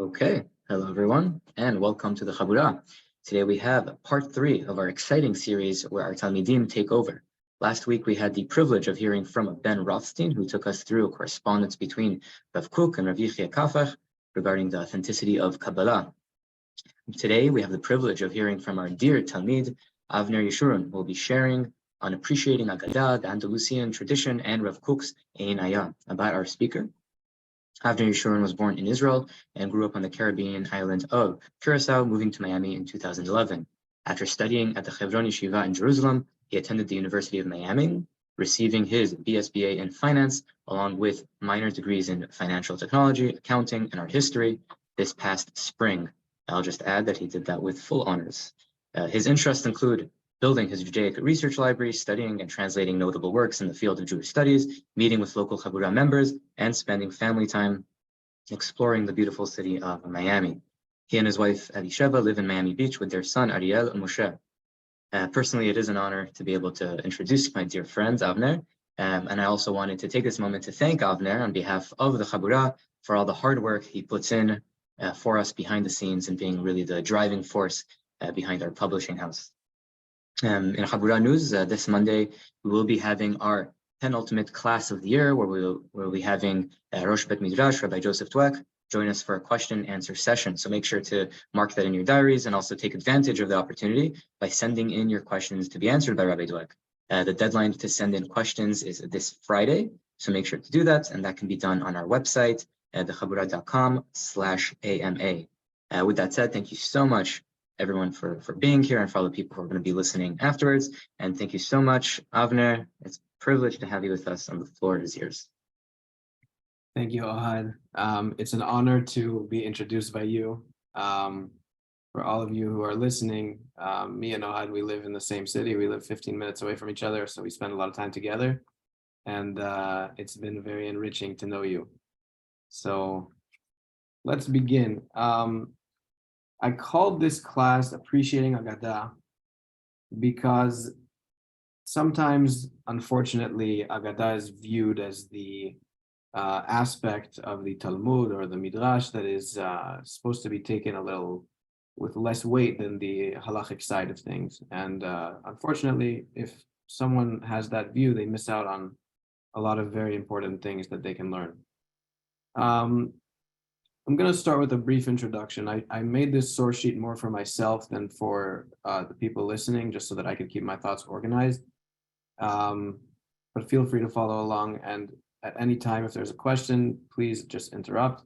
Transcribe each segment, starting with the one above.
Okay, hello everyone, and welcome to the Chabura. Today we have part 3 of our exciting series where our Talmidim take over. Last week we had the privilege of hearing from Ben Rothstein, who took us through a correspondence between Rav Kook and Rav Yichya Kafach regarding the authenticity of Kabbalah. Today we have the privilege of hearing from our dear Talmid, Avner Yeshurun, who will be sharing on appreciating Aggada, the Andalusian tradition, and Rav Kook's Ein Ayah. About our speaker, Avner Yeshurun was born in Israel and grew up on the Caribbean island of Curacao, moving to Miami in 2011. After studying at the Hebron Yeshiva in Jerusalem, he attended the University of Miami, receiving his BSBA in finance, along with minor degrees in financial technology, accounting, and art history this past spring. I'll just add that he did that with full honors. His interests include building his Judaic research library, studying and translating notable works in the field of Jewish studies, meeting with local Chabura members, and spending family time exploring the beautiful city of Miami. He and his wife, Elisheva, live in Miami Beach with their son, Ariel and Moshe. Personally, it is an honor to be able to introduce my dear friends, Avner, and I also wanted to take this moment to thank Avner on behalf of the Chabura for all the hard work he puts in for us behind the scenes and being really the driving force behind our publishing house. In Chabura news, this Monday, we will be having our penultimate class of the year, where we'll be having Rosh Bet Midrash, Rabbi Joseph Dweck, join us for a question and answer session. So make sure to mark that in your diaries and also take advantage of the opportunity by sending in your questions to be answered by Rabbi Dweck. The deadline to send in questions is this Friday, so make sure to do that, and that can be done on our website at thechabura.com/AMA. With that said, thank you so much, everyone, for being here, and for all the people who are going to be listening afterwards. And thank you so much, Avner. It's a privilege to have you with us. On the floor is yours. Thank you, Ohad. It's an honor to be introduced by you. For all of you who are listening, me and Ohad, we live in the same city. We live 15 minutes away from each other, so we spend a lot of time together. And it's been very enriching to know you. So let's begin. I called this class Appreciating Aggada because sometimes, unfortunately, Aggada is viewed as the aspect of the Talmud or the Midrash that is supposed to be taken a little with less weight than the halachic side of things. And unfortunately, if someone has that view, they miss out on a lot of very important things that they can learn. I'm going to start with a brief introduction. I made this source sheet more for myself than for the people listening, just so that I could keep my thoughts organized. But feel free to follow along, and at any time, if there's a question, please just interrupt,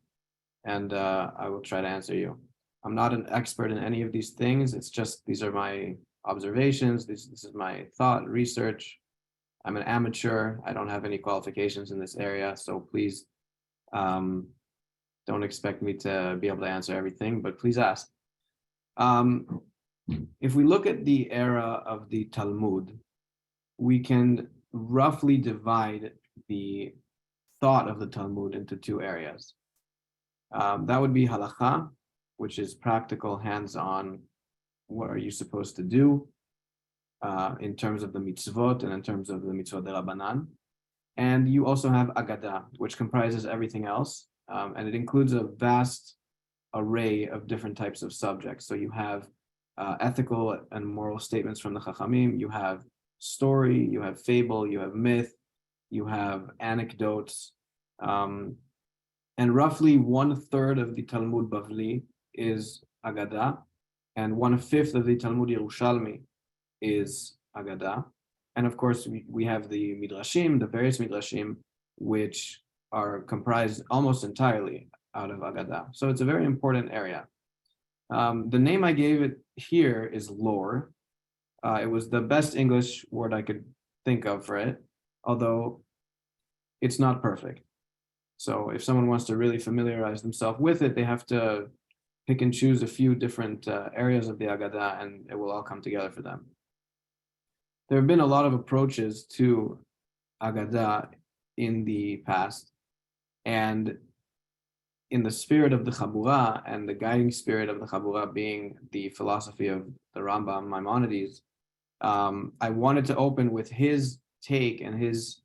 and I will try to answer you. I'm not an expert in any of these things. It's just, these are my observations. This is my thought, research. I'm an amateur. I don't have any qualifications in this area, so please don't expect me to be able to answer everything, but please ask. If we look at the era of the Talmud, we can roughly divide the thought of the Talmud into two areas. That would be halakha, which is practical, hands-on, what are you supposed to do in terms of the mitzvot and in terms of the mitzvot de Rabbanan. And you also have Aggada, which comprises everything else. And it includes a vast array of different types of subjects. So you have ethical and moral statements from the Chachamim, you have story, you have fable, you have myth, you have anecdotes, and roughly 1/3 of the Talmud Bavli is Aggada, and 1/5 of the Talmud Yerushalmi is Aggada. And of course, we have the Midrashim, the various Midrashim, which are comprised almost entirely out of Aggada. So it's a very important area. The name I gave it here is lore. It was the best English word I could think of for it, although it's not perfect. So if someone wants to really familiarize themselves with it, they have to pick and choose a few different areas of the Aggada, and it will all come together for them. There have been a lot of approaches to Aggada in the past, and in the spirit of the Chabura and the guiding spirit of the Chabura being the philosophy of the Rambam Maimonides, I wanted to open with his take and his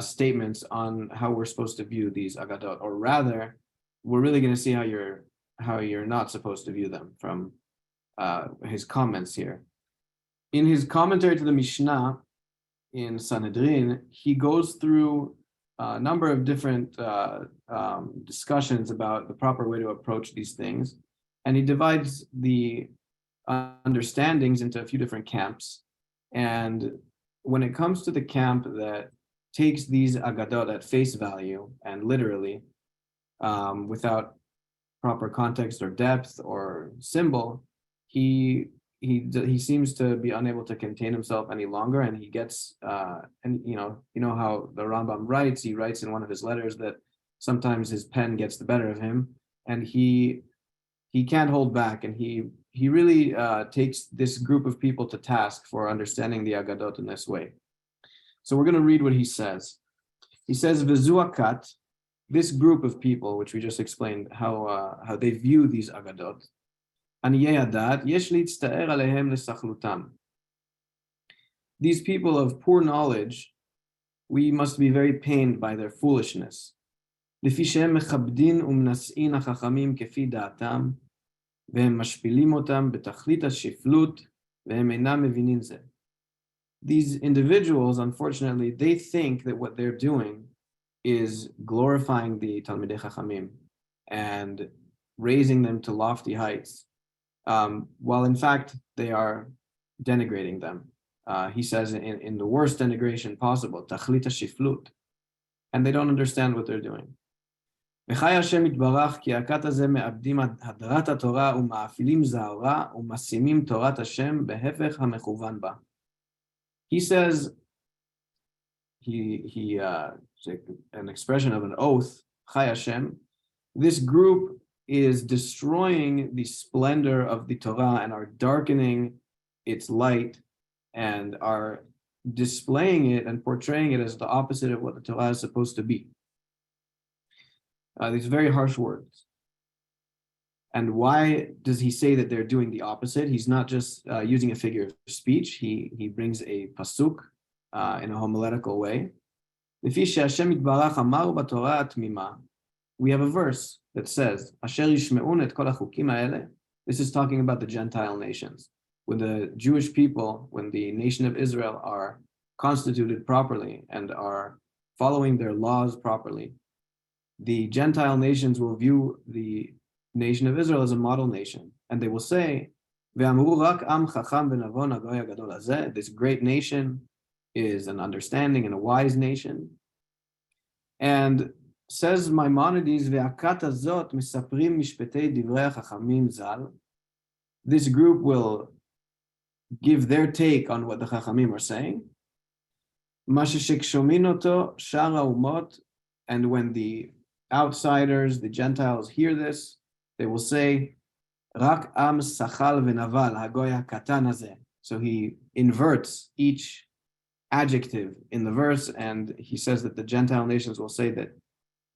statements on how we're supposed to view these Aggadot, or rather, we're really going to see how you're you're not supposed to view them from his comments here. In his commentary to the Mishnah in Sanhedrin, he goes through a number of different discussions about the proper way to approach these things, and he divides the understandings into a few different camps. And when it comes to the camp that takes these Aggadot at face value and literally, without proper context or depth or symbol, he seems to be unable to contain himself any longer, and he gets and you know how the Rambam writes. He writes in one of his letters that sometimes his pen gets the better of him, and he can't hold back, and he really takes this group of people to task for understanding the Aggadot in this way. So we're going to read what he says. He says, "V'zuakat," this group of people, which we just explained how they view these Aggadot. Aniyei hadat, yesh litzta'er alehem lesachlutam. These people of poor knowledge, we must be very pained by their foolishness. לפי שהם מכבדין ומנשאין החכמים כפי דעתם, והם משפילים אותם בתכלית השפלות, והם אינם מבינים זה. These individuals, unfortunately, they think that what they're doing is glorifying the Talmidei Chachamim and raising them to lofty heights, while in fact they are denigrating them. He says in the worst denigration possible, tachlit shiflut, and they don't understand what they're doing. וחי השם יתברך כי הכת הזה מאבדים הדרת התורה ומאפילים זעורה ומשימים תורת השם בהפך המכוון בה. He says, an expression of an oath, Chai Hashem, this group is destroying the splendor of the Torah and are darkening its light and are displaying it and portraying it as the opposite of what the Torah is supposed to be. These very harsh words. And why does he say that they're doing the opposite? He's not just using a figure of speech. He brings a pasuk in a homiletical way. We have a verse that says, this is talking about the Gentile nations. When the Jewish people, when the nation of Israel are constituted properly and are following their laws properly, the Gentile nations will view the nation of Israel as a model nation, and they will say, this great nation is an understanding and a wise nation. And says Maimonides, this group will give their take on what the Chachamim are saying. And when the outsiders, the Gentiles, hear this, they will say, Rak am sachal v'naval hagoy hakatan hazeh. So he inverts each adjective in the verse, and he says that the Gentile nations will say that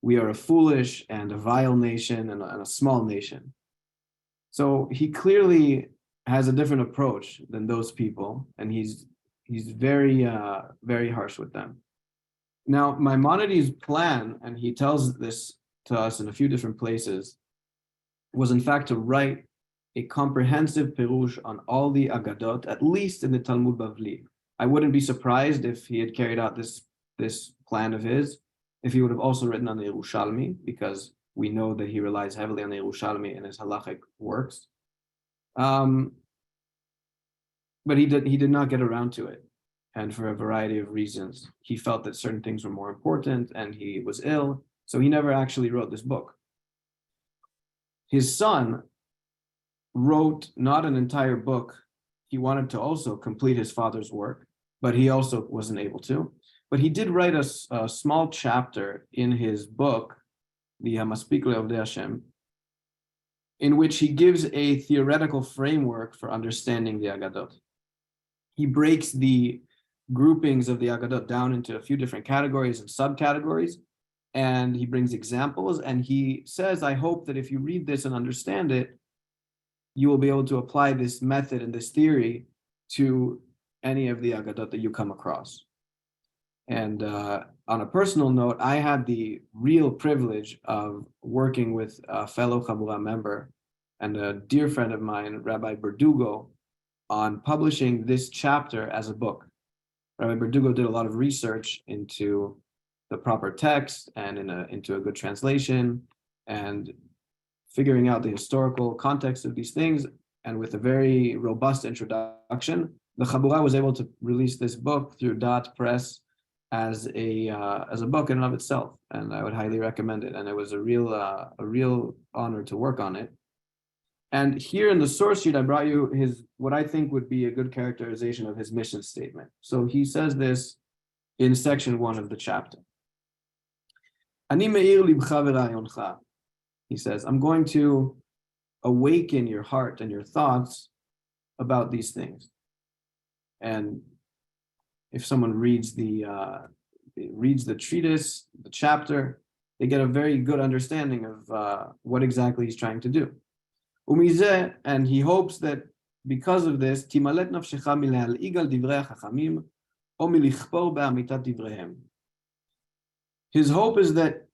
we are a foolish and a vile nation and a small nation. So he clearly has a different approach than those people, and he's very very harsh with them. Now, Maimonides' plan, and he tells this to us in a few different places, was in fact to write a comprehensive pirush on all the Aggadot, at least in the Talmud Bavli. I wouldn't be surprised if he had carried out this plan of his, if he would have also written on the Yerushalmi, because we know that he relies heavily on the Yerushalmi in his halachic works. But he did not get around to it. And for a variety of reasons, he felt that certain things were more important and he was ill, so he never actually wrote this book. His son wrote not an entire book. He wanted to also complete his father's work, but he also wasn't able to. But he did write a small chapter in his book, the Hamaspik Le'ovdei Hashem, in which he gives a theoretical framework for understanding the Aggadot. He breaks the groupings of the Aggadot down into a few different categories and subcategories, and he brings examples, and he says, I hope that if you read this and understand it, you will be able to apply this method and this theory to any of the Aggadot that you come across. And on a personal note, I had the real privilege of working with a fellow Chabura member and a dear friend of mine, Rabbi Berdugo, on publishing this chapter as a book. Rabbi Berdugo did a lot of research into the proper text and into a good translation and figuring out the historical context of these things. And with a very robust introduction, the Chabura was able to release this book through Dot Press as a book in and of itself, and I would highly recommend it. And it was a real honor to work on it. And here in the source sheet, I brought you what I think would be a good characterization of his mission statement. So he says this in section 1 of the chapter. Ani me'ir libcha v'ra'yoncha. He says, I'm going to awaken your heart and your thoughts about these things. And if someone reads the treatise, the chapter, they get a very good understanding of what exactly he's trying to do. Umizeh, and he hopes that because of this, timalet nafshecha milehal'ig al divrei hachachamim o milichpor be'amitat divreihem. His hope is that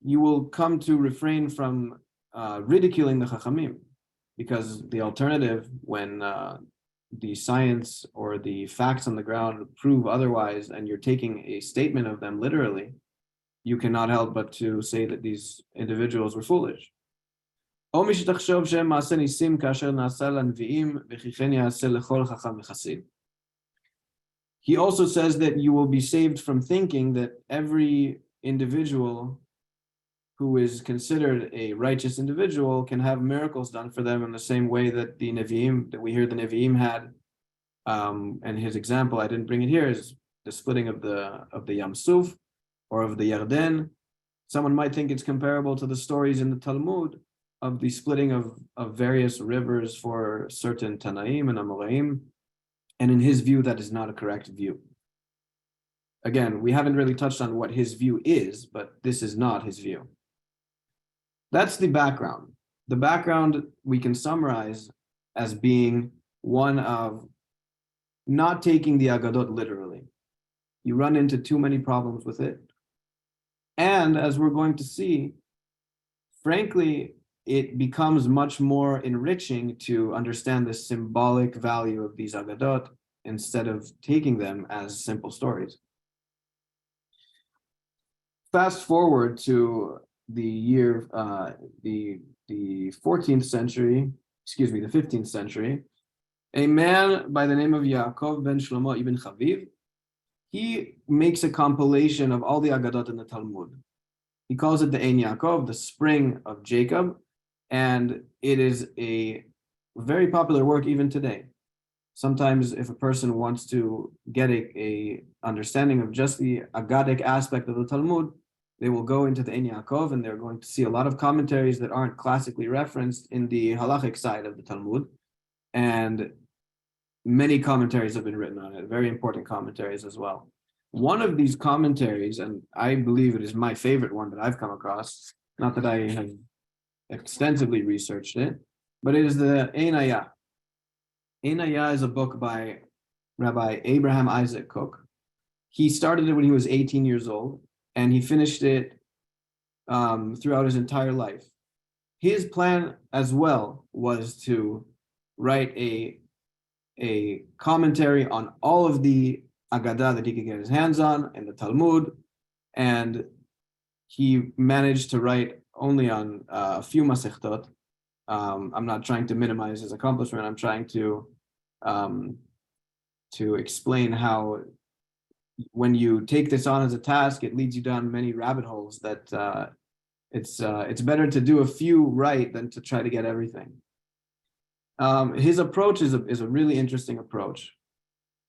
you will come to refrain from ridiculing the Chachamim, because the alternative, when the science or the facts on the ground prove otherwise, and you're taking a statement of them literally, you cannot help but to say that these individuals were foolish. He also says that you will be saved from thinking that every individual who is considered a righteous individual can have miracles done for them in the same way that the Nevi'im, that we hear the Nevi'im had. And his example, I didn't bring it here, is the splitting of the Yam Suf or of the Yarden. Someone might think it's comparable to the stories in the Talmud of the splitting of various rivers for certain Tanaim and Amoraim. And in his view, that is not a correct view. Again, we haven't really touched on what his view is, but this is not his view. That's the background. The background we can summarize as being one of not taking the Aggadot literally. You run into too many problems with it. And as we're going to see, frankly, it becomes much more enriching to understand the symbolic value of these Aggadot instead of taking them as simple stories. Fast forward to the year, the 14th century, excuse me, the 15th century, a man by the name of Yaakov ben Shlomo ibn Chaviv, he makes a compilation of all the Aggadot in the Talmud. He calls it the Ein Yaakov, the spring of Jacob, and it is a very popular work even today. Sometimes if a person wants to get a understanding of just the Aggadic aspect of the Talmud, they will go into the Ein Yaakov and they're going to see a lot of commentaries that aren't classically referenced in the halachic side of the Talmud. And many commentaries have been written on it, very important commentaries as well. One of these commentaries, and I believe it is my favorite one that I've come across, not that I have extensively researched it, but it is the Ein Ayah. Ein Ayah is a book by Rabbi Abraham Isaac Kook. He started it when he was 18 years old, and he finished it throughout his entire life. His plan as well was to write a commentary on all of the Aggada that he could get his hands on in the Talmud, and he managed to write only on a few Masechtot. I'm not trying to minimize his accomplishment. I'm trying to explain how when you take this on as a task, it leads you down many rabbit holes that it's better to do a few right than to try to get everything. His approach is a really interesting approach.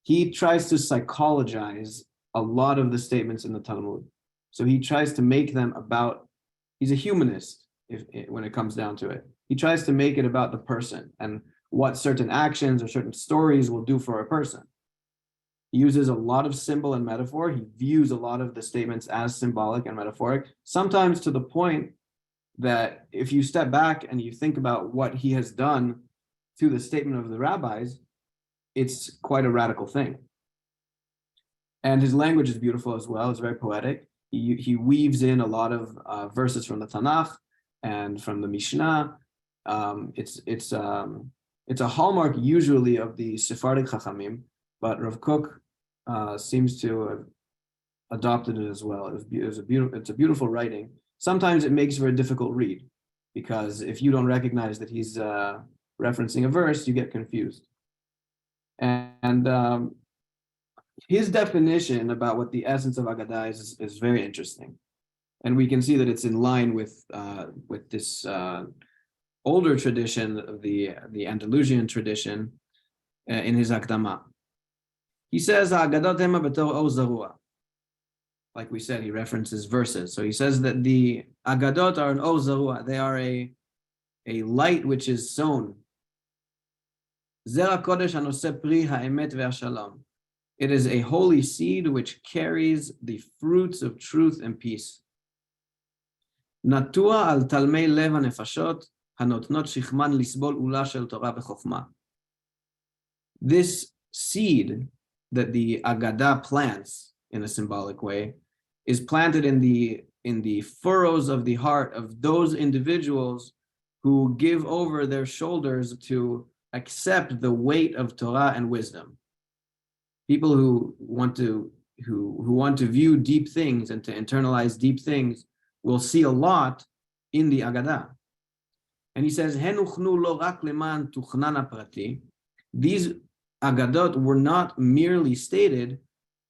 He tries to psychologize a lot of the statements in the Talmud. So he tries to make them about, he's a humanist when it comes down to it. He tries to make it about the person and what certain actions or certain stories will do for a person. He uses a lot of symbol and metaphor. He views a lot of the statements as symbolic and metaphoric, sometimes to the point that if you step back and you think about what he has done to the statement of the rabbis, it's quite a radical thing. And his language is beautiful as well. It's very poetic. He weaves in a lot of verses from the Tanakh and from the Mishnah, It's a hallmark usually of the Sephardic Chachamim, but Rav Kook seems to have adopted it as well. It's a beautiful writing. Sometimes it makes for a difficult read, because if you don't recognize that he's referencing a verse, you get confused. And his definition about what the essence of Aggada is very interesting, and we can see that it's in line with this older tradition of the Andalusian tradition in his Akdama. He says, "Aggadot hema betor or zarua." Like we said, he references verses. So he says that the Aggadot are an or zarua. They are a light which is sown. Zera kodesh hanoseh pri ha'emet ve'ashalom. It is a holy seed which carries the fruits of truth and peace. Natua al talmei lev hanefashot hanotnot shichman lisbol ula shel Torah bechofma. This seed that the Aggada plants in a symbolic way is planted in the furrows of the heart of those individuals who give over their shoulders to accept the weight of Torah and wisdom. People who want to view deep things and to internalize deep things will see a lot in the Aggada. And he says, "Henuchnu lo rak leman tuchnana prati." These Aggadot were not merely stated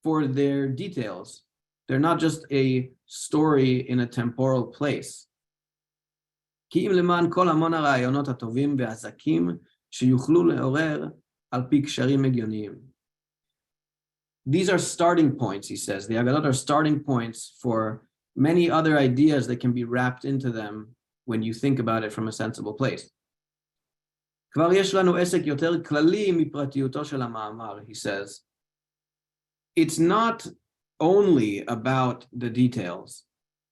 for their details. They're not just a story in a temporal place. כי אם למען כל המון הרעיונות הטובים והזכים שיוכלו לעורר על פי קשרים הגיוניים. These are starting points, he says. The Aggadot are starting points for many other ideas that can be wrapped into them when you think about it from a sensible place. כבר יש לנו עסק יותר כללי מפרטיותו של המאמר, he says. It's not only about the details.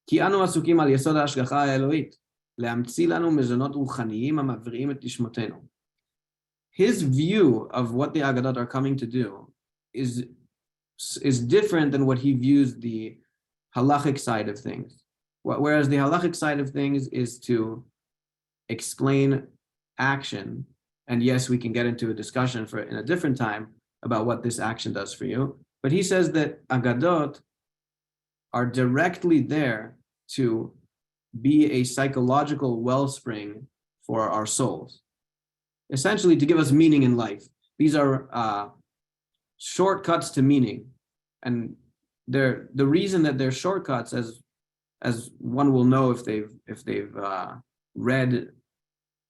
כי אנו עסוקים על יסוד ההשגחה האלוהית, להמציא לנו מזונות רוחניים המבריאים את נשמותינו. His view of what the Aggadot are coming to do is different than what he views the halachic side of things. Whereas the halachic side of things is to explain action, and yes, we can get into a discussion in a different time about what this action does for you, but he says that Aggadot are directly there to be a psychological wellspring for our souls, essentially to give us meaning in life. These are shortcuts to meaning, and the reason that they're shortcuts, as one will know if they've read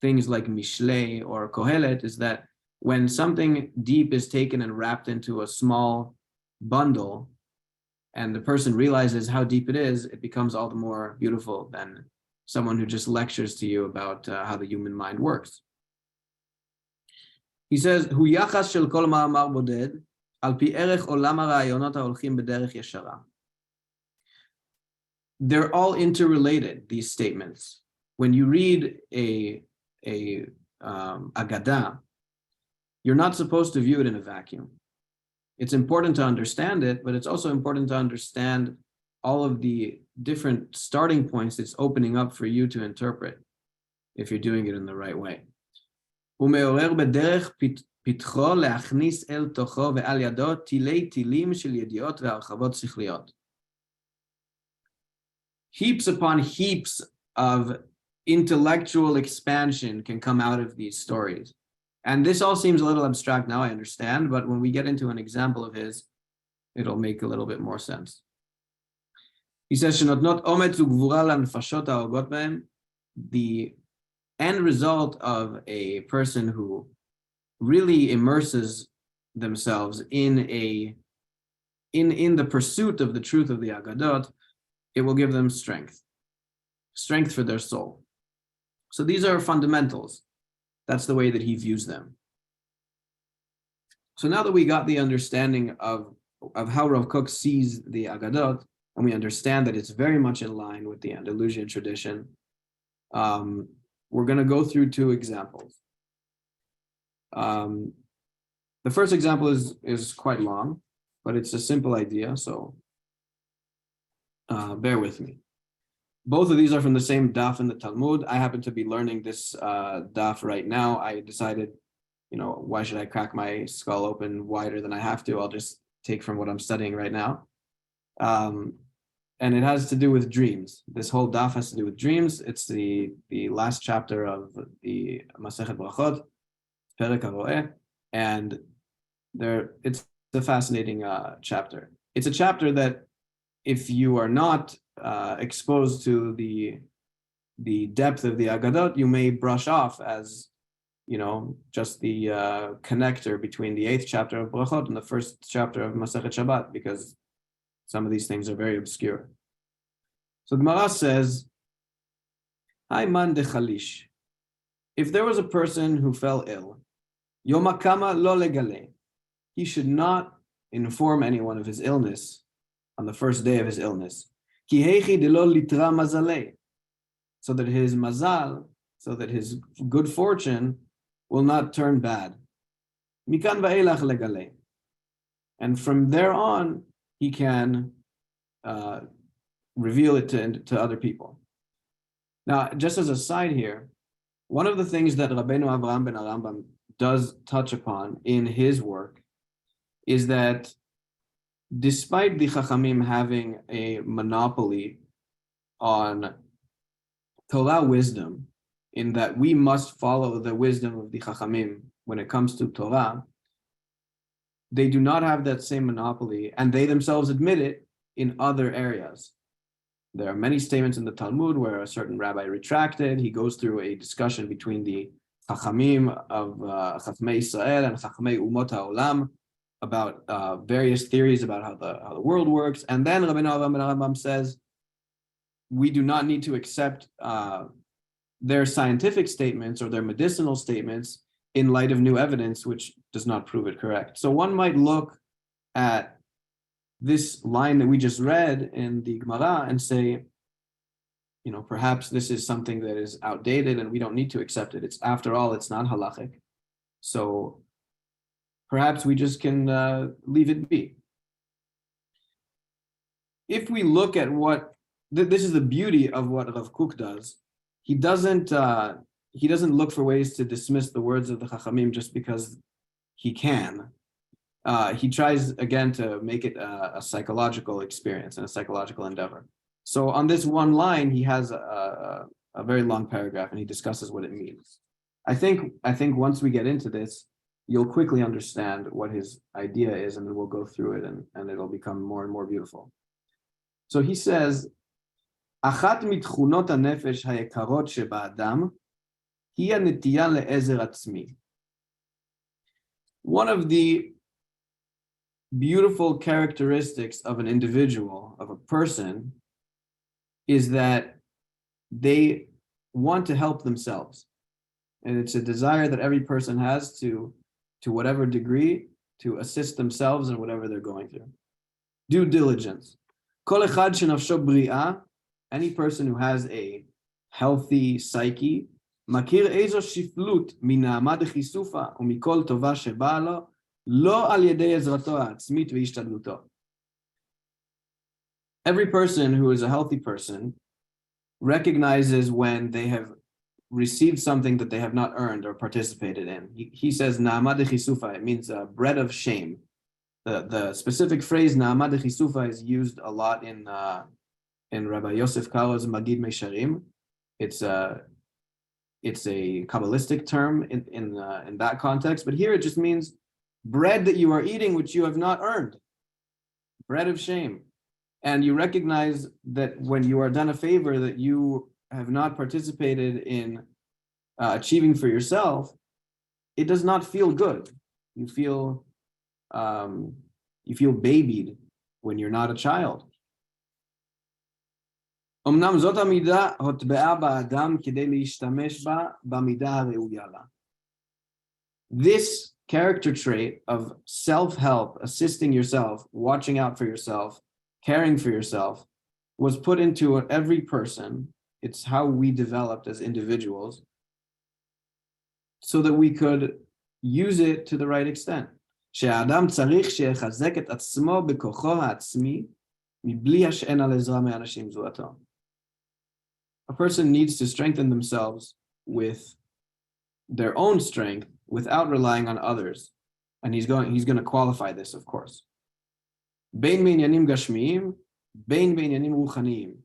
things like Mishlei or Kohelet, is that when something deep is taken and wrapped into a small bundle, and the person realizes how deep it is, it becomes all the more beautiful than someone who just lectures to you about how the human mind works. He says, "Hu yachas shel kol ma'amar boded al pi erech olam hara'ayonot ha'olchim b'derech yeshara." They're all interrelated, these statements. When you read a Aggada, you're not supposed to view it in a vacuum. It's important to understand it, but it's also important to understand all of the different starting points it's opening up for you to interpret, if you're doing it in the right way. ומעורר בדרך פתחו להכניס אל תוכו ועל ידו תילי תילים של ידיעות והרחבות שכליות. Heaps upon heaps of intellectual expansion can come out of these stories. And this all seems a little abstract now, I understand, but when we get into an example of his, it'll make a little bit more sense. He says, "שנותנות אומץ וגבורה לנפשות ההוגות בהם." The end result of a person who really immerses themselves in the pursuit of the truth of the Aggadot, it will give them strength for their soul. So these are fundamentals. That's the way that he views them. So now that we got the understanding of how Rav Kook sees the Aggadot, and we understand that it's very much in line with the Andalusian tradition, we're going to go through two examples. The first example is quite long, but it's a simple idea, so bear with me. Both of these are from the same daf in the Talmud. I happen to be learning this daf right now. I decided, why should I crack my skull open wider than I have to? I'll just take from what I'm studying right now. And it has to do with dreams. This whole daf has to do with dreams. It's the last chapter of the Masechet Brachot, Perek HaRoeh, and it's a fascinating chapter. It's a chapter that, if you are not exposed to the depth of the Aggadot, you may brush off as, just the connector between the 8th chapter of Brachot and the 1st chapter of Masechet Shabbat, because some of these things are very obscure. So the Gemara says, Hay man dechalish. If there was a person who fell ill, Yom HaKama lo legale, he should not inform anyone of his illness on the first day of his illness. Ki heichi de lo litra mazale, so that his mazal, so that his good fortune will not turn bad. Mikan va'elach legale. And from there on, he can reveal it to other people. Now, just as a side here, one of the things that Rabbeinu Avraham ben Arambam does touch upon in his work is that despite the Chachamim having a monopoly on Torah wisdom, in that we must follow the wisdom of the Chachamim when it comes to Torah, they do not have that same monopoly, and they themselves admit it in other areas. There are many statements in the Talmud where a certain rabbi retracted. He goes through a discussion between the Chachamim of Chachmei Israel and Chachmei Umot HaOlam about various theories about how the world works. And then Rabbeinu Avraham ben Arambam says, we do not need to accept their scientific statements or their medicinal statements in light of new evidence, which does not prove it correct. So one might look at this line that we just read in the Gemara and say, perhaps this is something that is outdated and we don't need to accept it. After all, it's not halachic. So perhaps we just can leave it be. If we look at this is the beauty of what Rav Kook does. He doesn't look for ways to dismiss the words of the Chachamim just because he can. He tries again to make it a psychological experience and a psychological endeavor. So on this one line, he has a very long paragraph and he discusses what it means. I think once we get into this, you'll quickly understand what his idea is, and then we'll go through it and it'll become more and more beautiful. So he says, Achat mitchunot hanefesh hayekarot sheba'adam hi hanetiya le'ezer atzmi. One of the beautiful characteristics of an individual, of a person, is that they want to help themselves. And it's a desire that every person has to whatever degree, to assist themselves in whatever they're going through. Due diligence. Kol echad shenafsho bri'ah, any person who has a healthy psyche, makir ezo shiflut mina'amad chisufa umikol tova sheba lo, lo al yedei ezrato ha'atzmit ve'ishtadluto. Every person who is a healthy person recognizes when they have received something that they have not earned or participated in. He says na'amad chisufa, it means bread of shame. The specific phrase na'amad chisufa is used a lot in Rabbi Yosef Karo's Magid Mesharim. It's a Kabbalistic term in that context, but here it just means bread that you are eating which you have not earned, bread of shame. And you recognize that when you are done a favor that you have not participated in achieving for yourself, it does not feel good. You feel babied when you're not a child. אמנם זאת המידה הוטבעה באדם כדי להשתמש בה במידה הראויה לה. This character trait of self-help, assisting yourself, watching out for yourself, caring for yourself, was put into every person. It's how we developed as individuals so that we could use it to the right extent. שהאדם צריך שיחזק את עצמו בכוחו העצמי מבלי השען על עזרה מאנשים זולתו. a person needs to strengthen themselves with their own strength without relying on others. And he's going to qualify this, of course. Bein b'inyanim gashmiyim, bein b'inyanim ruchaniyim.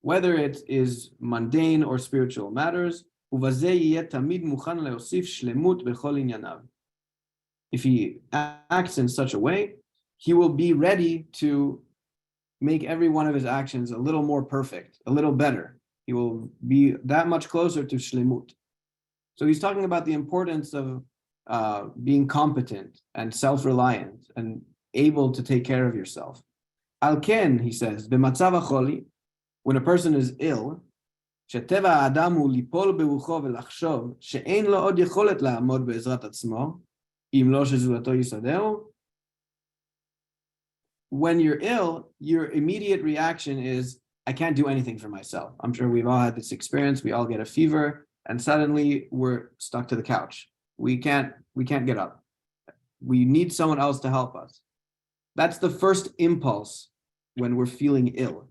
Whether it is mundane or spiritual matters, ובזה יהיה תמיד מוכן להוסיף שלמות בכל ענייניו. If he acts in such a way, he will be ready to make every one of his actions a little more perfect, a little better. He will be that much closer to shlemut. So he's talking about the importance of being competent and self-reliant and able to take care of yourself. Al ken, he says, במצב החולי, when a person is ill, שטבע האדם הוא ליפול ברוחו ולחשוב שאין לו עוד יכולת לעמוד בעזרת עצמו, אם לא שזולתו יסדרו. When you're ill, your immediate reaction is, I can't do anything for myself. I'm sure we've all had this experience. We all get a fever and suddenly we're stuck to the couch. We can't get up. We need someone else to help us. That's the first impulse when we're feeling ill.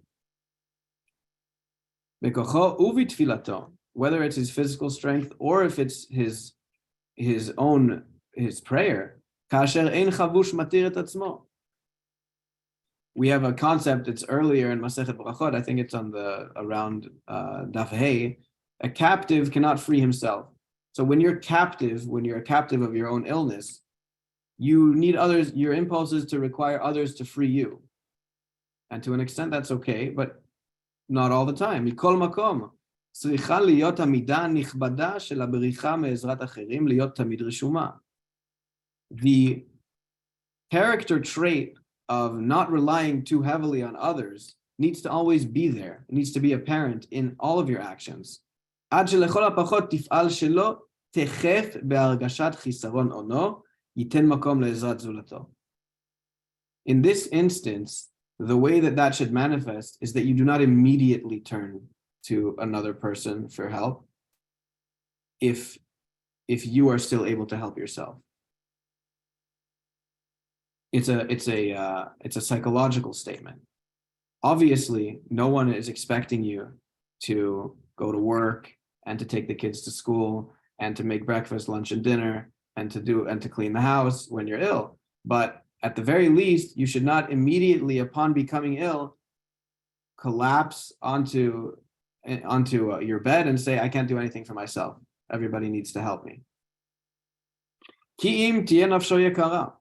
Whether it's his physical strength or if it's his prayer. We have a concept, it's earlier in Masechet Brachot, I think it's on around Daf Hey. A captive cannot free himself. So when you're a captive of your own illness, you need others, your impulse is to require others to free you. And to an extent that's okay, but not all the time. מכל מקום, צריכה להיות המידה הנכבדה של הבריחה מעזרת אחרים, להיות תמיד רשומה. The character trait of not relying too heavily on others needs to always be there. It needs to be apparent in all of your actions. עד שלכל הפחות תפעל שלא תחף בהרגשת חיסרון עונו, ייתן מקום לעזרת זולתו. In this instance, the way that should manifest is that you do not immediately turn to another person for help if you are still able to help yourself. It's a psychological statement. Obviously, no one is expecting you to go to work and to take the kids to school and to make breakfast, lunch, and dinner and to clean the house when you're ill. But at the very least, you should not immediately, upon becoming ill, collapse onto your bed and say, I can't do anything for myself. Everybody needs to help me. Ki im tiyeh nafsho yekara.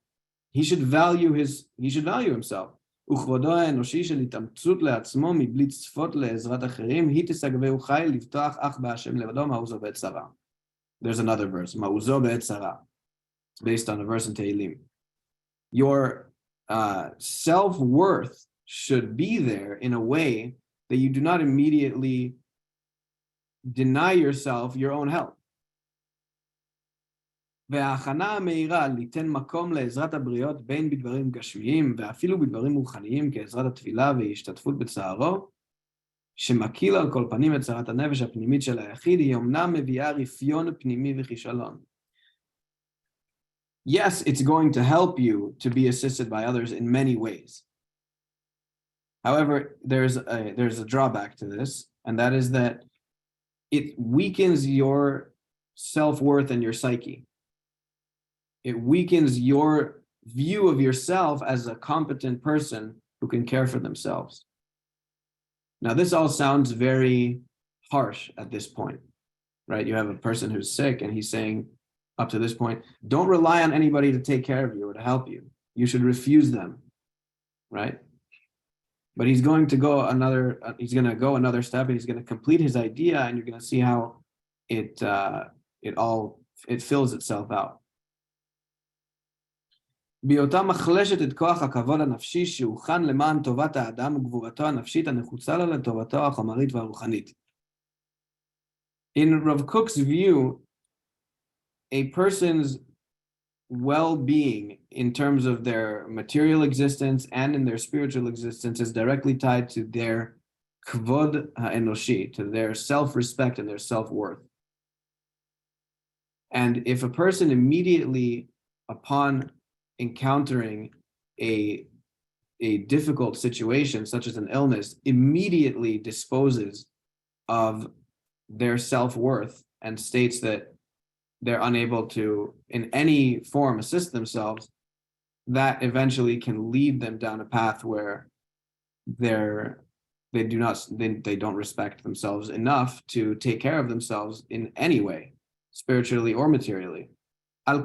He should value himself. וכבודו האנושי של התאמצות לעצמו מבלי צפות לעזרת אחרים, היא תסגבהו חי לבטוח אך בהשם לבדו מעוזו בעת צרה. There's another verse, מעוזו בעת צרה. It's based on a verse in Tehillim. Your self-worth should be there in a way that you do not immediately deny yourself your own help. וההכנה המהירה ליתן מקום לעזרת הבריות בין בדברים גשמיים ואפילו בדברים רוחניים כעזרת התפילה והשתתפות בצערו, שמקיל על כל פנים את צרת הנפש הפנימית של היחיד, היא אומנם מביאה רפיון פנימי וכישלון. Yes, it's going to help you to be assisted by others in many ways. However, there's a drawback to this, and that is that it weakens your self-worth and your psyche. It weakens your view of yourself as a competent person who can care for themselves. Now, this all sounds very harsh at this point, right? You have a person who's sick and he's saying, up to this point, don't rely on anybody to take care of you or to help you. You should refuse them, right? But he's going to go another step, and he's going to complete his idea, and you're going to see how it fills itself out. בהיותה מחלשת את כוח הכבוד הנפשי שהוכן למען טובת האדם וגבורתו הנפשית הנחוצה לה לטובתו החומרית והרוחנית. In Rav Kook's view, a person's well-being in terms of their material existence and in their spiritual existence is directly tied to their kvod ha'enoshi, to their self-respect and their self-worth. And if a person immediately, upon encountering a difficult situation, such as an illness, immediately disposes of their self-worth and states that they're unable to, in any form, assist themselves, that eventually can lead them down a path where they don't respect themselves enough to take care of themselves in any way, spiritually or materially. So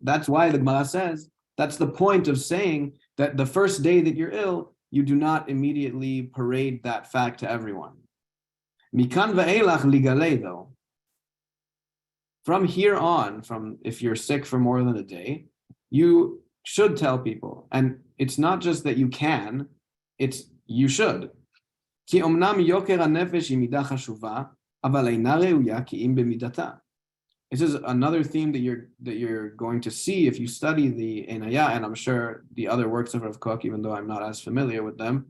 that's why the Gemara says, that's the point of saying that the first day that you're ill, you do not immediately parade that fact to everyone. Mikan ve'elach ligalei, though. From here on, from if you're sick for more than a day, you should tell people. And it's not just that you can, it's you should. Ki omnam yoker hanefesh hi midah chashuva, aval eina reuya ki im bemidata. This is another theme that you're going to see if you study the Enaya, and I'm sure the other works of Rav Kook, even though I'm not as familiar with them.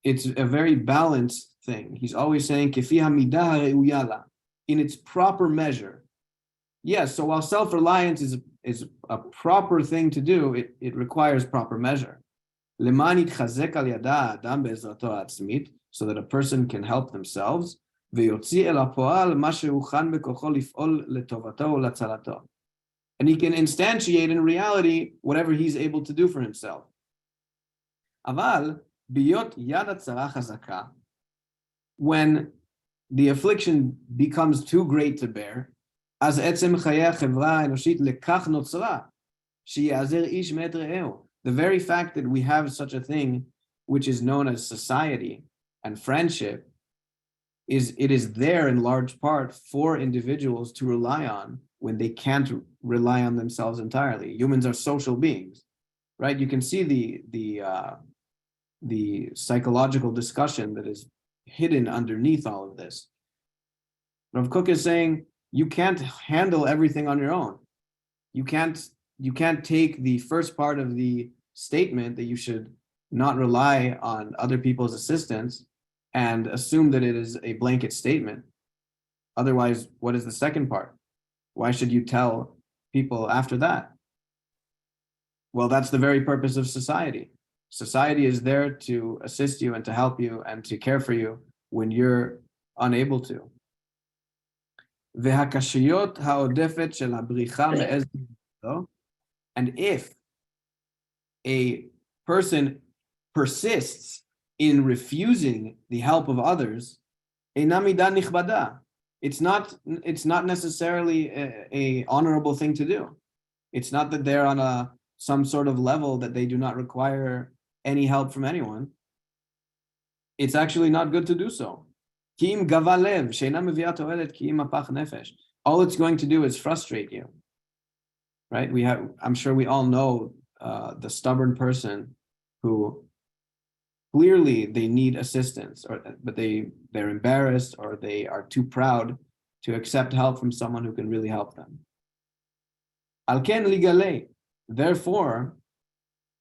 It's a very balanced thing. He's always saying Kefi hamidah hareuya la, in its proper measure. Yes, so while self-reliance is a proper thing to do, it requires proper measure. Leman yitchazek al yada adam be'ezrato ha'atzmit, so that a person can help themselves. ויוציא אל הפועל מה שהוכן בכוחו לפעול לטובתו ולהצלתו. And he can instantiate in reality whatever he's able to do for himself. אבל בהיות יד הצרה חזקה, when the affliction becomes too great to bear, אז עצם חיי החברה האנושית לכך נוצרה, שיעזר איש מאת רעהו. The very fact that we have such a thing, which is known as society and friendship, it is there in large part for individuals to rely on when they can't rely on themselves entirely. Humans are social beings, right? You can see the psychological discussion that is hidden underneath all of this. Rav Kook is saying you can't handle everything on your own. You can't take the first part of the statement that you should not rely on other people's assistance and assume that it is a blanket statement. Otherwise, what is the second part? Why should you tell people after that? Well, that's the very purpose of society. Society is there to assist you and to help you and to care for you when you're unable to. And if a person persists in refusing the help of others, it's not necessarily a honorable thing to do. It's not that they're on some sort of level that they do not require any help from anyone. It's actually not good to do so. All it's going to do is frustrate you, right? I'm sure we all know the stubborn person who clearly they need assistance, but they're embarrassed or they are too proud to accept help from someone who can really help them. Al ken ligalei. Therefore,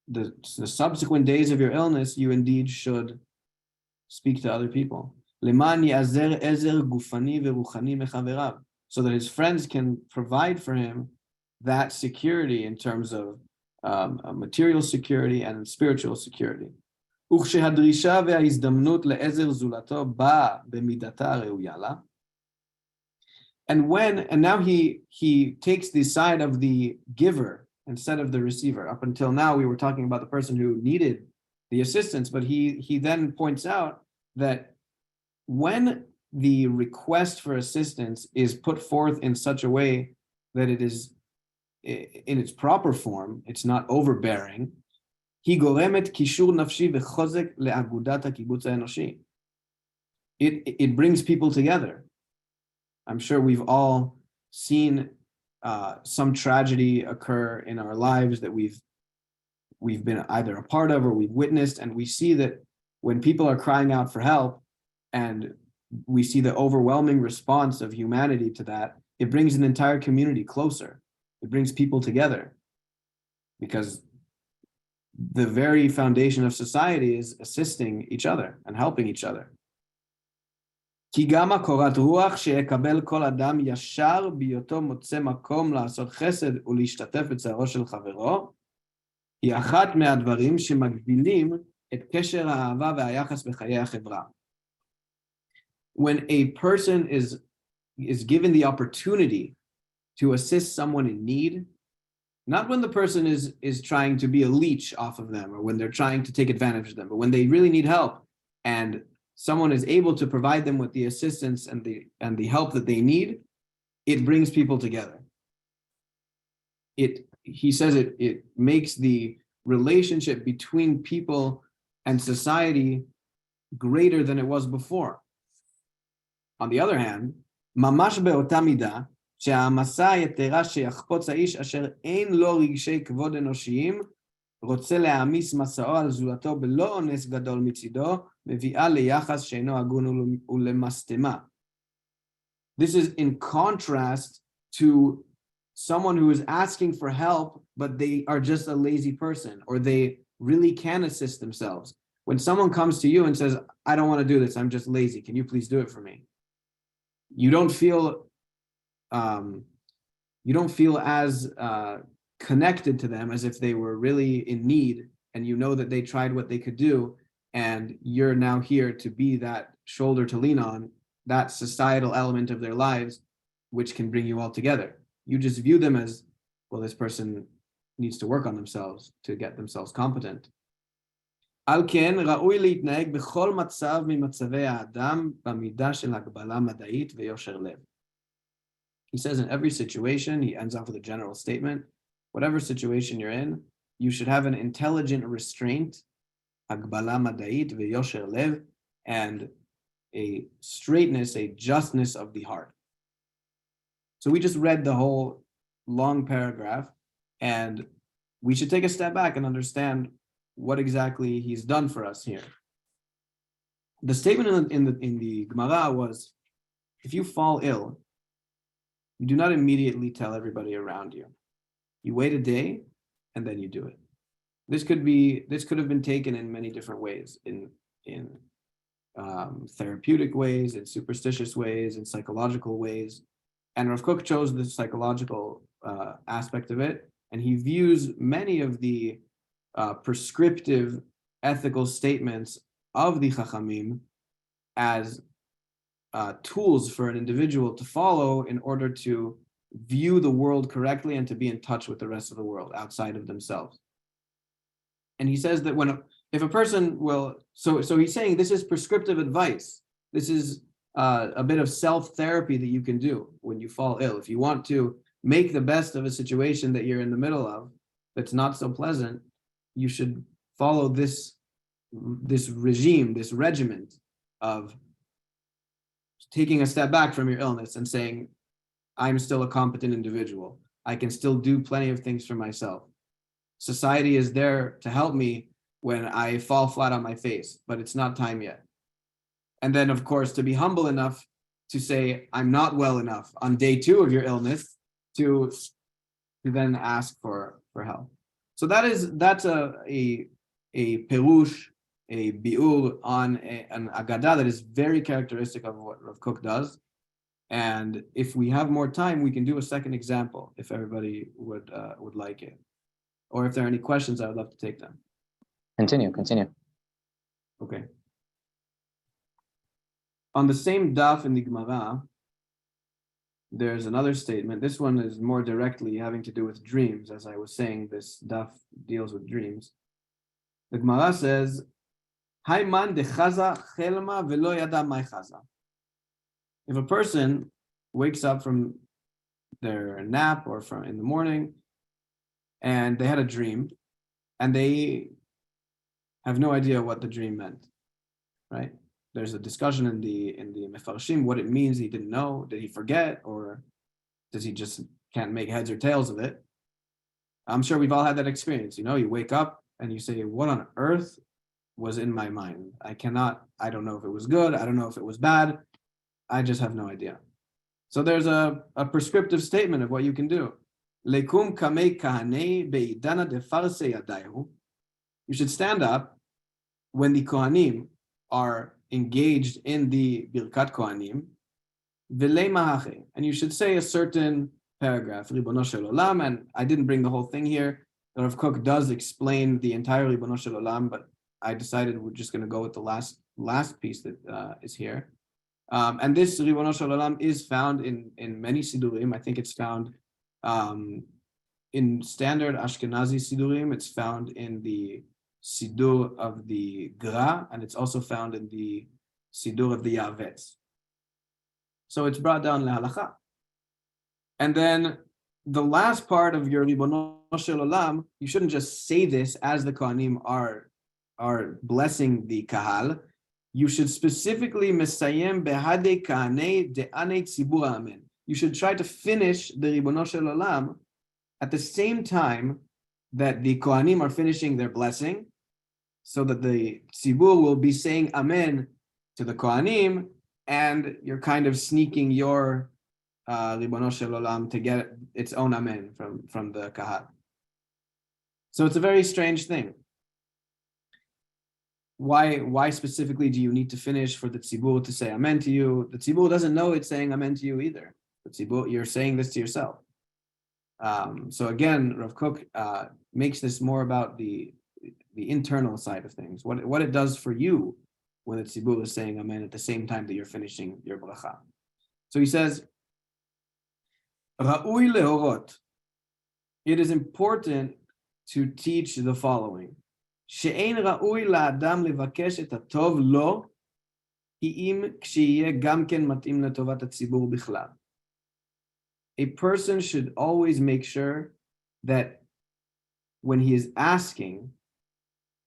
the subsequent days of your illness, you indeed should speak to other people. Leman yazer ezer gufani veruchani mechaverav, so that his friends can provide for him that security in terms of material security and spiritual security. וכשהדרישה וההזדמנות לעזר זולתו באה במידתה הראויה לה. And now he takes the side of the giver instead of the receiver. Up until now, we were talking about the person who needed the assistance, but he then points out that when the request for assistance is put forth in such a way that it is in its proper form, it's not overbearing, היא גורמת קישור נפשי וחוזק לאגודת הקיבוץ האנושי. It brings people together. I'm sure we've all seen some tragedy occur in our lives that we've been either a part of or we've witnessed, and we see that when people are crying out for help and we see the overwhelming response of humanity to that, it brings an entire community closer. It brings people together, because the very foundation of society is assisting each other and helping each other. כי גם הקורת רוח שיקבל כל אדם ישר בהיותו מוצא מקום לעשות חסד ולהשתתף בצערו של חברו, היא אחת מהדברים שמגבילים את קשר האהבה והיחס בחיי החברה. When a person is given the opportunity to assist someone in need, not when the person is trying to be a leech off of them or when they're trying to take advantage of them, but when they really need help and someone is able to provide them with the assistance and the help that they need, it brings people together. He says it makes the relationship between people and society greater than it was before. On the other hand, ממש באותה מידה, שהמסע היתרה שיחפוץ האיש אשר אין לו רגשי כבוד אנושיים, רוצה להעמיס מסעו על זולתו בלא אונס גדול מצידו, מביאה ליחס שאינו הגון ולמשטמה. This is in contrast to someone who is asking for help, but they are just a lazy person, or they really can assist themselves. When someone comes to you and says, I don't want to do this, I'm just lazy, can you please do it for me? You don't feel as connected to them as if they were really in need, and you know that they tried what they could do, and you're now here to be that shoulder to lean on, that societal element of their lives, which can bring you all together. You just view them as, well, this person needs to work on themselves to get themselves competent. על כן, ראוי להתנהג בכל מצב ממצבי האדם במידה של הגבלה מדעית ויושר לב. He says in every situation, he ends off with a general statement, whatever situation you're in, you should have an intelligent restraint, הגבלה מדעית ויושר לב, and a straightness, a justness of the heart. So we just read the whole long paragraph, and we should take a step back and understand what exactly he's done for us here. The statement in the Gemara was, if you fall ill, you do not immediately tell everybody around you. You wait a day, and then you do it. This could have been taken in many different ways, in therapeutic ways, in superstitious ways, in psychological ways. And Rav Kook chose the psychological aspect of it, and he views many of the prescriptive ethical statements of the Chachamim as tools for an individual to follow in order to view the world correctly and to be in touch with the rest of the world outside of themselves. And he says that if a person will, so he's saying this is prescriptive advice. This is a bit of self-therapy that you can do when you fall ill. If you want to make the best of a situation that you're in the middle of that's not so pleasant, you should follow this regime, this regiment of taking a step back from your illness and saying, I'm still a competent individual. I can still do plenty of things for myself. Society is there to help me when I fall flat on my face, but it's not time yet. And then, of course, to be humble enough to say, I'm not well enough on day 2 of your illness to then ask for help. So that's a perush, a biur on an Aggada that is very characteristic of what Rav Kook does. And if we have more time, we can do a second example if everybody would like it. Or if there are any questions, I would love to take them. Continue. Okay. On the same daf in the Gemara, there's another statement. This one is more directly having to do with dreams. As I was saying, this daf deals with dreams. The Gemara says, Hayman de chaza chelma velo yada mai chaza. If a person wakes up from their nap or from in the morning and they had a dream and they have no idea what the dream meant, right? There's a discussion in the Mefarshim what it means. He didn't know. Did he forget, or does he just can't make heads or tails of it? I'm sure we've all had that experience. You know, you wake up and you say, what on earth was in my mind? I don't know if it was good. I don't know if it was bad. I just have no idea. So there's a prescriptive statement of what you can do. Lekum kamei kahanei beidana de farse yadayu. You should stand up when the Kohanim are engaged in the Birkat Kohanim, v'lei mahache, and you should say a certain paragraph, Ribono Shel Olam, and I didn't bring the whole thing here. Rav Kook does explain the entire Ribono Shel Olam, but I decided we're just going to go with the last piece that is here. And this Ribono Shel Olam is found in many Sidurim. I think it's found in standard Ashkenazi Sidurim. It's found in the Sidur of the Gra, and it's also found in the Sidur of the Yavetz. So it's brought down lehalakha. And then the last part of your Ribono Shel Olam, you shouldn't just say this as the Kohanim are blessing the Kahal. You should specifically mesayem behade kahanei de'anei tzibur amen. You should try to finish the Ribono Shel Olam at the same time that the Kohanim are finishing their blessing, so that the tzibur will be saying amen to the Kohanim, and you're kind of sneaking your Ribono Shel Olam to get its own amen from the Kahal. So it's a very strange thing. Why specifically do you need to finish for the tzibur to say amen to you? The tzibur doesn't know it's saying amen to you either. The tzibur, you're saying this to yourself. So again, Rav Kook makes this more about the internal side of things, what it does for you when the tzibur is saying amen at the same time that you're finishing your bracha. So he says, Ra'ui lehorot. It is important to teach the following. שאין ראוי לאדם לבקש את הטוב לו, כי אם כשיהיה גם כן מתאים לטובת הציבור בכלל. A person should always make sure that when he is asking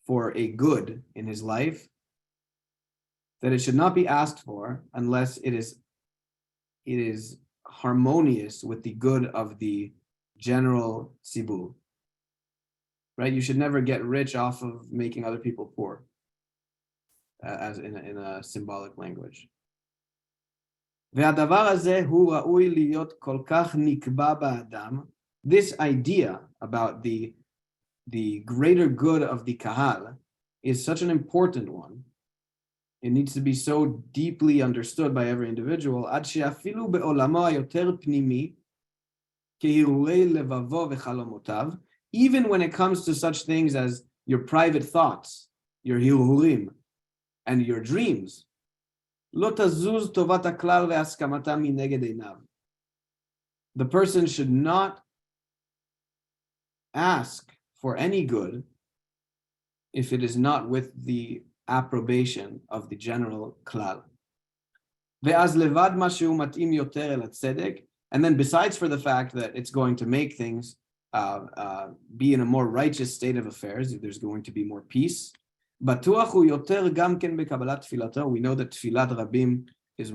for a good in his life, that it should not be asked for unless it is harmonious with the good of the general tzibur. Right? You should never get rich off of making other people poor, as in a symbolic language. והדבר הזה הוא ראוי להיות כל כך נקבע באדם. This idea about the greater good of the kahal is such an important one. It needs to be so deeply understood by every individual. עד שאפילו בעולמו היותר פנימי, כהרהורי לבבו וחלומותיו, even when it comes to such things as your private thoughts, your hirhurim, and your dreams, לא תזוז טובת הכלל והסכמתה מנגד עיניו. The person should not ask for any good if it is not with the approbation of the general klal. ואז לבד מה שהוא מתאים יותר אל הצדק, and then besides for the fact that it's going to make things be in a more righteous state of affairs, there's going to be more peace. בטוח הוא יותר גם כן בקבלת תפילתו. We know that תפילת רבים is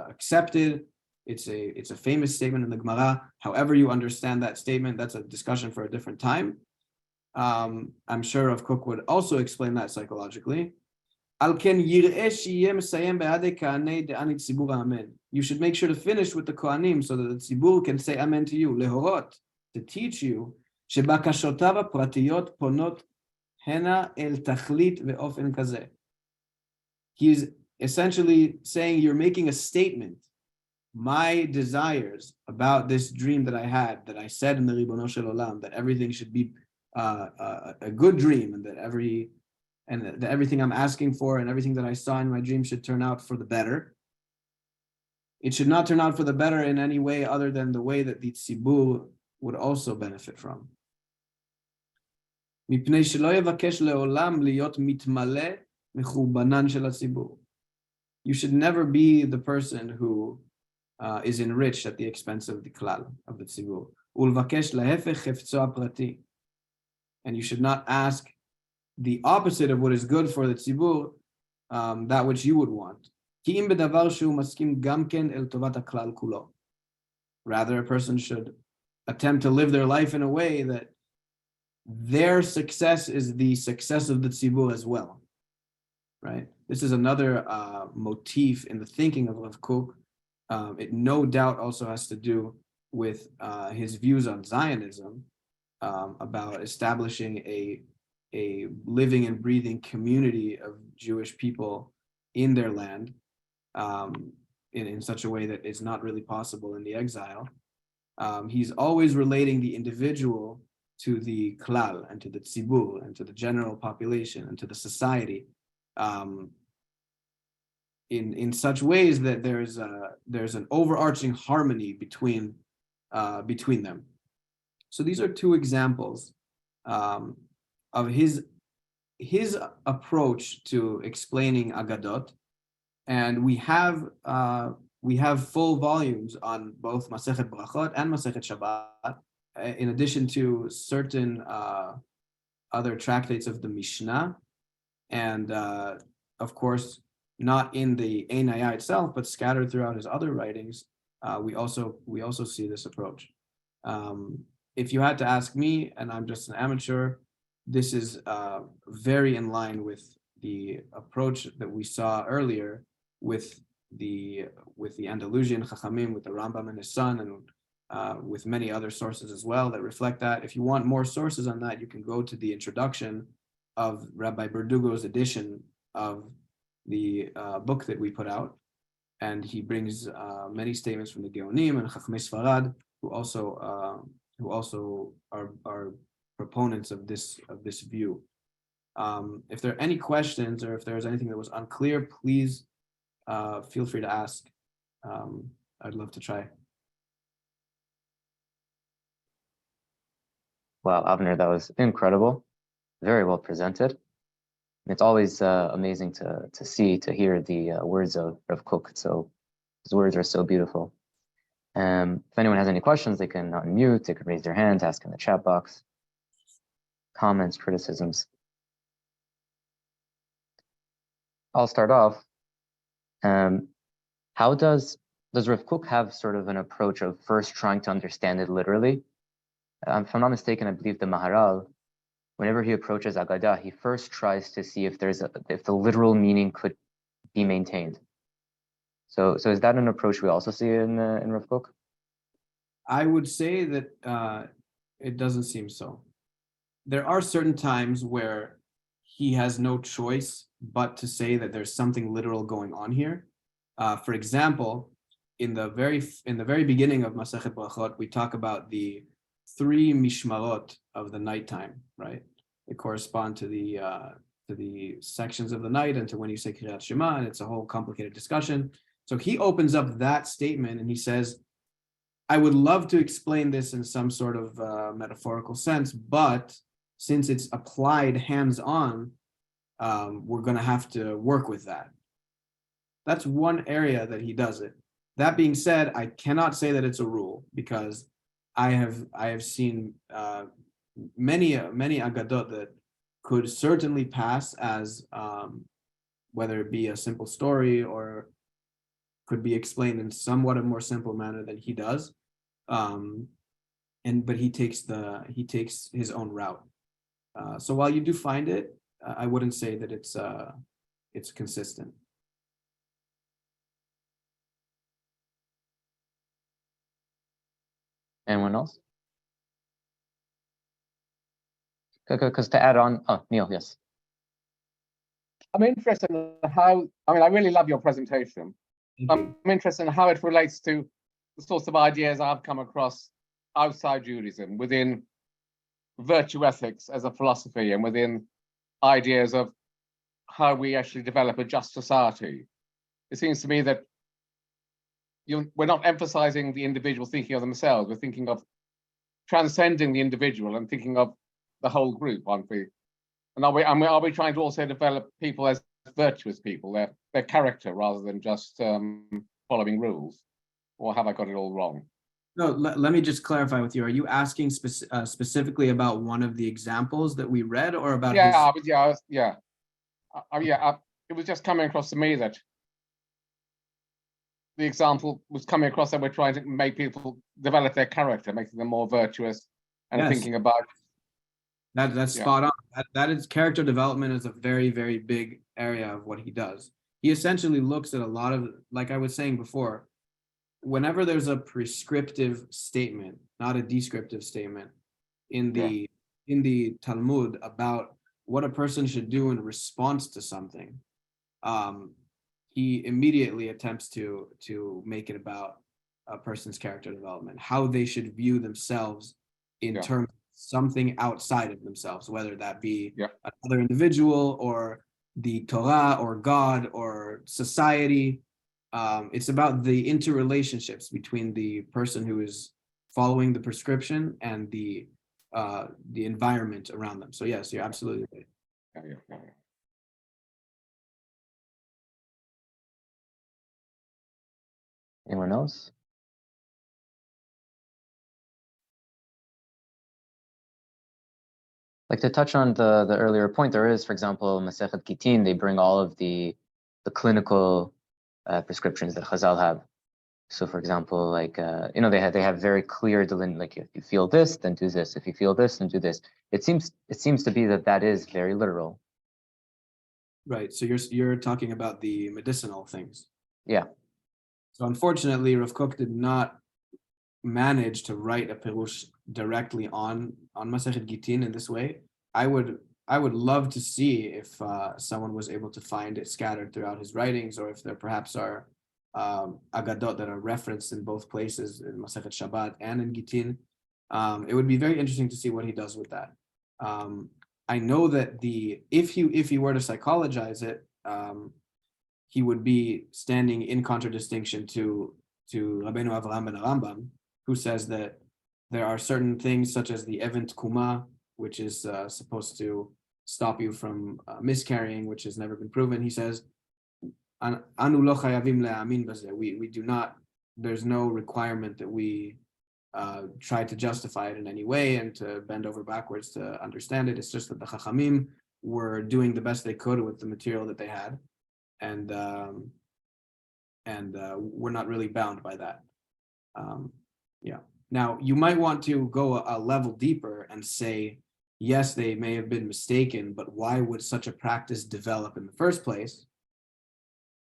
accepted. It's a famous statement in the Gemara. However you understand that statement, that's a discussion for a different time. I'm sure Rav Kook would also explain that psychologically. על כן יראה שיהיה מסיים בעדי כהני דעני ציבור האמן. You should make sure to finish with the Kohanim so that the tzibur can say amen to you. להורות, to teach you, שבקשותיו הפרטיות פונות הנה אל תכלית ואופן כזה. He's essentially saying you're making a statement. My desires about this dream that I had, that I said in the Ribono Shel Olam, that everything should be a good dream, and that everything I'm asking for and everything that I saw in my dream should turn out for the better. It should not turn out for the better in any way other than the way that the tzibur would also benefit from. מפני שלא יבקש לעולם להיות מתמלא מחורבנן של הציבור. You should never be the person who is enriched at the expense of the klal, of the tzibur. ולבקש להפך חפצו הפרטי. And you should not ask the opposite of what is good for the tzibur, that which you would want. כי אם בדבר שהוא מסכים גם כן אל טובת הכלל כולו. Rather, a person should attempt to live their life in a way that their success is the success of the tzibur as well. Right? This is another motif in the thinking of Rav Kook. It no doubt also has to do with his views on Zionism, about establishing a living and breathing community of Jewish people in their land, in such a way that is not really possible in the exile. He's always relating the individual to the klal and to the tzibur and to the general population and to the society, in such ways that there's an overarching harmony between them. So these are two examples of his approach to explaining Aggadot, and we have full volumes on both Masechet Brachot and Masechet Shabbat, in addition to certain other tractates of the Mishnah, and of course not in the Einaya itself, but scattered throughout his other writings. We also see this approach. If you had to ask me, and I'm just an amateur, this is very in line with the approach that we saw earlier with the Andalusian Chachamim, with the Rambam and his son, and with many other sources as well that reflect that. If you want more sources on that, you can go to the introduction of Rabbi Berdugo's edition of the book that we put out, and he brings many statements from the Geonim and Chachmei Sfarad, who also are proponents of this view. If there are any questions, or if there's anything that was unclear, please feel free to ask. I'd love to try. Wow, Avner, that was incredible. Very well presented. It's always amazing to hear the words of Kook. So his words are so beautiful. If anyone has any questions, they can unmute, they can raise their hand, ask in the chat box. Comments, criticisms. I'll start off. How does Rav Kook have sort of an approach of first trying to understand it literally? If I'm not mistaken, I believe the Maharal, whenever he approaches Aggada, he first tries to see if the literal meaning could be maintained. So is that an approach we also see in Rav Kook? I would say that it doesn't seem so. There are certain times where he has no choice but to say that there's something literal going on here. For example, in the very beginning of Masechet Brachot, we talk about the 3 mishmarot of the nighttime, right? They correspond to the sections of the night and to when you say Kriyat Shema, and it's a whole complicated discussion. So he opens up that statement and he says, I would love to explain this in some sort of metaphorical sense, but since it's applied hands-on, we're going to have to work with that. That's one area that he does it. That being said, I cannot say that it's a rule, because I have seen many Aggadot that could certainly pass as whether it be a simple story or could be explained in somewhat a more simple manner than he does, but he takes his own route. So while you do find it, I wouldn't say that it's consistent. Anyone else? Because to add on, Neil, yes. I'm interested in how, I really love your presentation. I'm interested in how it relates to the sorts of ideas I've come across outside Judaism, within virtue ethics as a philosophy, and within ideas of how we actually develop a just society. It seems to me that we're not emphasizing the individual thinking of themselves. We're thinking of transcending the individual and thinking of the whole group, aren't we? And are we trying to also develop people as virtuous people, their character, rather than just following rules? Or have I got it all wrong? No, let me just clarify with you. Are you asking specifically about one of the examples that we read, or about it was just coming across to me that the example was coming across that we're trying to make people develop their character, making them more virtuous, and thinking about that's spot on. That is, character development is a very, very big area of what he does. He essentially looks at a lot of, like I was saying before, whenever there's a prescriptive statement, not a descriptive statement, in the Talmud about what a person should do in response to something, he immediately attempts to make it about a person's character development, how they should view themselves in terms of something outside of themselves, whether that be Yeah. another individual or the Torah or God or society. It's about the interrelationships between the person who is following the prescription and the environment around them. So yes, you're absolutely right. Yeah. Anyone else? Like to touch on the earlier point, there is, for example, Masechet Gitin, they bring all of the clinical prescriptions that Chazal have. So, for example, like they have very clear like if you feel this, then do this. If you feel this, then do this. It seems to be that is very literal. Right. So you're talking about the medicinal things. Yeah. So unfortunately, Rav Kook did not manage to write a pirush directly on Masechet Gitin in this way. I would love to see if someone was able to find it scattered throughout his writings, or if there perhaps are Aggadot that are referenced in both places, in Masechet Shabbat and in Gitin. It would be very interesting to see what he does with that. I know that if he were to psychologize it, he would be standing in contradistinction to Rabbeinu Avraham ben Rambam, who says that there are certain things such as the Event Kuma, which is supposed to stop you from miscarrying, which has never been proven. He says, "Anu lo chayavim le'amin bazeh." We do not. There's no requirement that we try to justify it in any way and to bend over backwards to understand it. It's just that the Chachamim were doing the best they could with the material that they had, and we're not really bound by that. Yeah. Now, you might want to go a level deeper and say, yes, they may have been mistaken, but why would such a practice develop in the first place?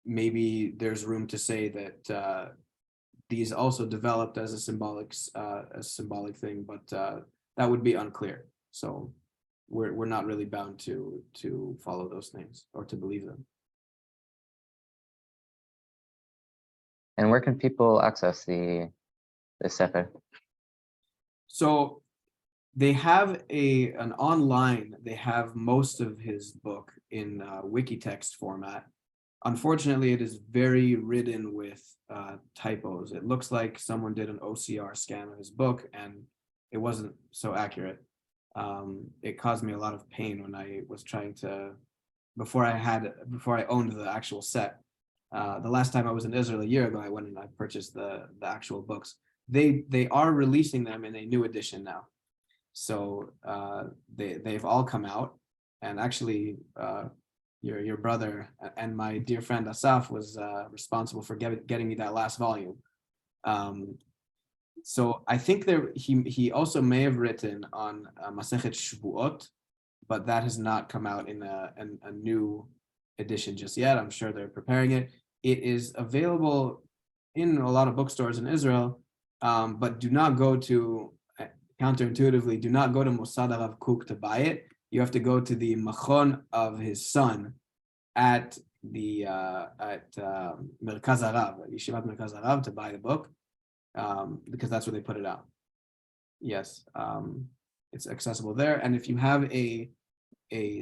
Maybe there's room to say that these also developed as a symbolic thing, but that would be unclear. So we're not really bound to follow those things or to believe them. And where can people access the Sefer? So they have an online, they have most of his book in Wikitext format. Unfortunately, it is very ridden with typos. It looks like someone did an OCR scan of his book and it wasn't so accurate. It caused me a lot of pain when I was trying to, before I owned the actual set. The last time I was in Israel a year ago, I went and I purchased the actual books. They are releasing them in a new edition now. So they've all come out, and actually your brother and my dear friend Asaf was responsible for getting me that last volume. So I think he also may have written on Masechet Shvuot, but that has not come out in a new edition just yet. I'm sure they're preparing it. It is available in a lot of bookstores in Israel, but do not go to, counterintuitively, do not go to Mossad Rav Kook to buy it. You have to go to the machon of his son at the Merkaz Harav, Yeshivat Merkaz Harav, to buy the book, because that's where they put it out. Yes, it's accessible there. And if you have a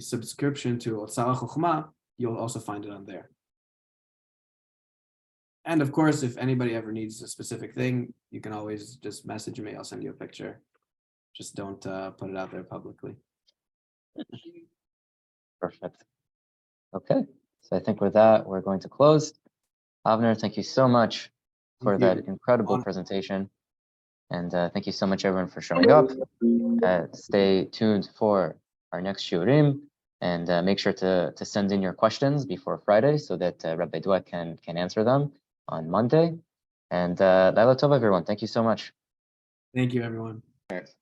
subscription to Otzar HaChochma, you'll also find it on there. And of course, if anybody ever needs a specific thing, you can always just message me. I'll send you a picture. Just don't put it out there publicly. Perfect. Okay. So I think with that, we're going to close. Avner, thank you so much for that incredible presentation. And thank you so much, everyone, for showing up. Stay tuned for our next Shurim. And make sure to send in your questions before Friday so that Rabbi Dua can answer them on Monday. And Laila Tov, everyone. Thank you so much. Thank you, everyone. Thanks.